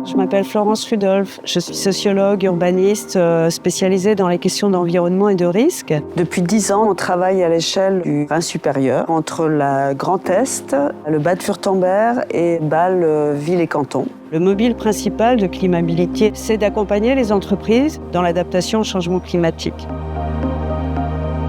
Je m'appelle Florence Rudolph, je suis sociologue, urbaniste, spécialisée dans les questions d'environnement et de risque. Depuis 10 ans, on travaille à l'échelle du Rhin supérieur, entre la Grand Est, le Bade-Wurtemberg et Bâle, ville et canton. Le mobile principal de Climabilité, c'est d'accompagner les entreprises dans l'adaptation au changement climatique.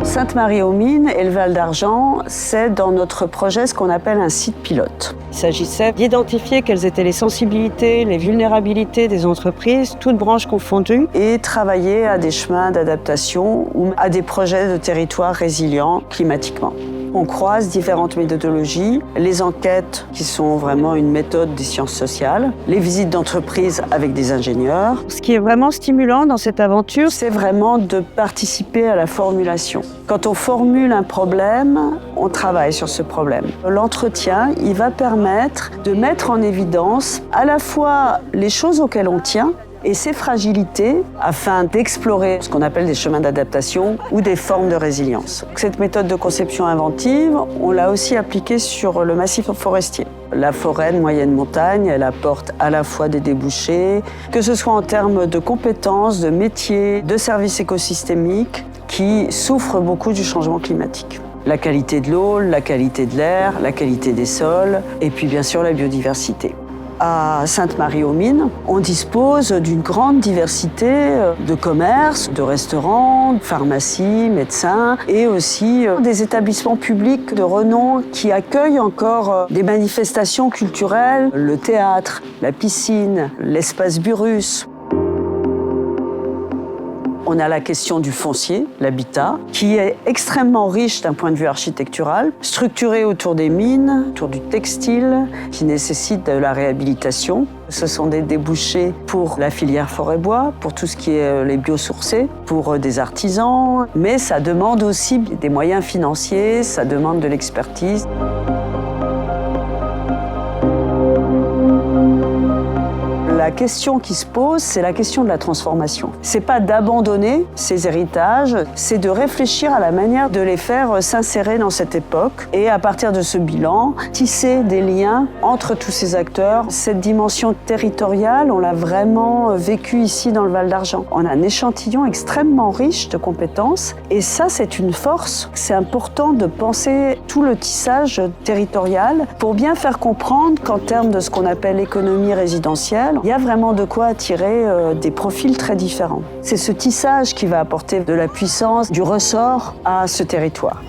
Sainte-Marie-aux-Mines et le Val d'Argent, c'est dans notre projet ce qu'on appelle un site pilote. Il s'agissait d'identifier quelles étaient les sensibilités, les vulnérabilités des entreprises, toutes branches confondues, et travailler à des chemins d'adaptation ou à des projets de territoires résilients climatiquement. On croise différentes méthodologies, les enquêtes qui sont vraiment une méthode des sciences sociales, les visites d'entreprise avec des ingénieurs. Ce qui est vraiment stimulant dans cette aventure, c'est vraiment de participer à la formulation. Quand on formule un problème, on travaille sur ce problème. L'entretien, il va permettre de mettre en évidence à la fois les choses auxquelles on tient, et ses fragilités afin d'explorer ce qu'on appelle des chemins d'adaptation ou des formes de résilience. Cette méthode de conception inventive, on l'a aussi appliquée sur le massif forestier. La forêt de moyenne montagne, elle apporte à la fois des débouchés, que ce soit en termes de compétences, de métiers, de services écosystémiques qui souffrent beaucoup du changement climatique. La qualité de l'eau, la qualité de l'air, la qualité des sols et puis bien sûr la biodiversité. À Sainte-Marie-aux-Mines, on dispose d'une grande diversité de commerces, de restaurants, de pharmacies, médecins et aussi des établissements publics de renom qui accueillent encore des manifestations culturelles, le théâtre, la piscine, l'espace Burrus. On a la question du foncier, l'habitat, qui est extrêmement riche d'un point de vue architectural, structuré autour des mines, autour du textile, qui nécessite de la réhabilitation. Ce sont des débouchés pour la filière forêt-bois, pour tout ce qui est les biosourcés, pour des artisans, mais ça demande aussi des moyens financiers, ça demande de l'expertise. La question qui se pose, c'est la question de la transformation. C'est pas d'abandonner ces héritages, c'est de réfléchir à la manière de les faire s'insérer dans cette époque et à partir de ce bilan, tisser des liens entre tous ces acteurs. Cette dimension territoriale, on l'a vraiment vécu ici dans le Val d'Argent. On a un échantillon extrêmement riche de compétences et ça, c'est une force. C'est important de penser tout le tissage territorial pour bien faire comprendre qu'en termes de ce qu'on appelle l'économie résidentielle, il y a vraiment de quoi attirer des profils très différents. C'est ce tissage qui va apporter de la puissance, du ressort à ce territoire.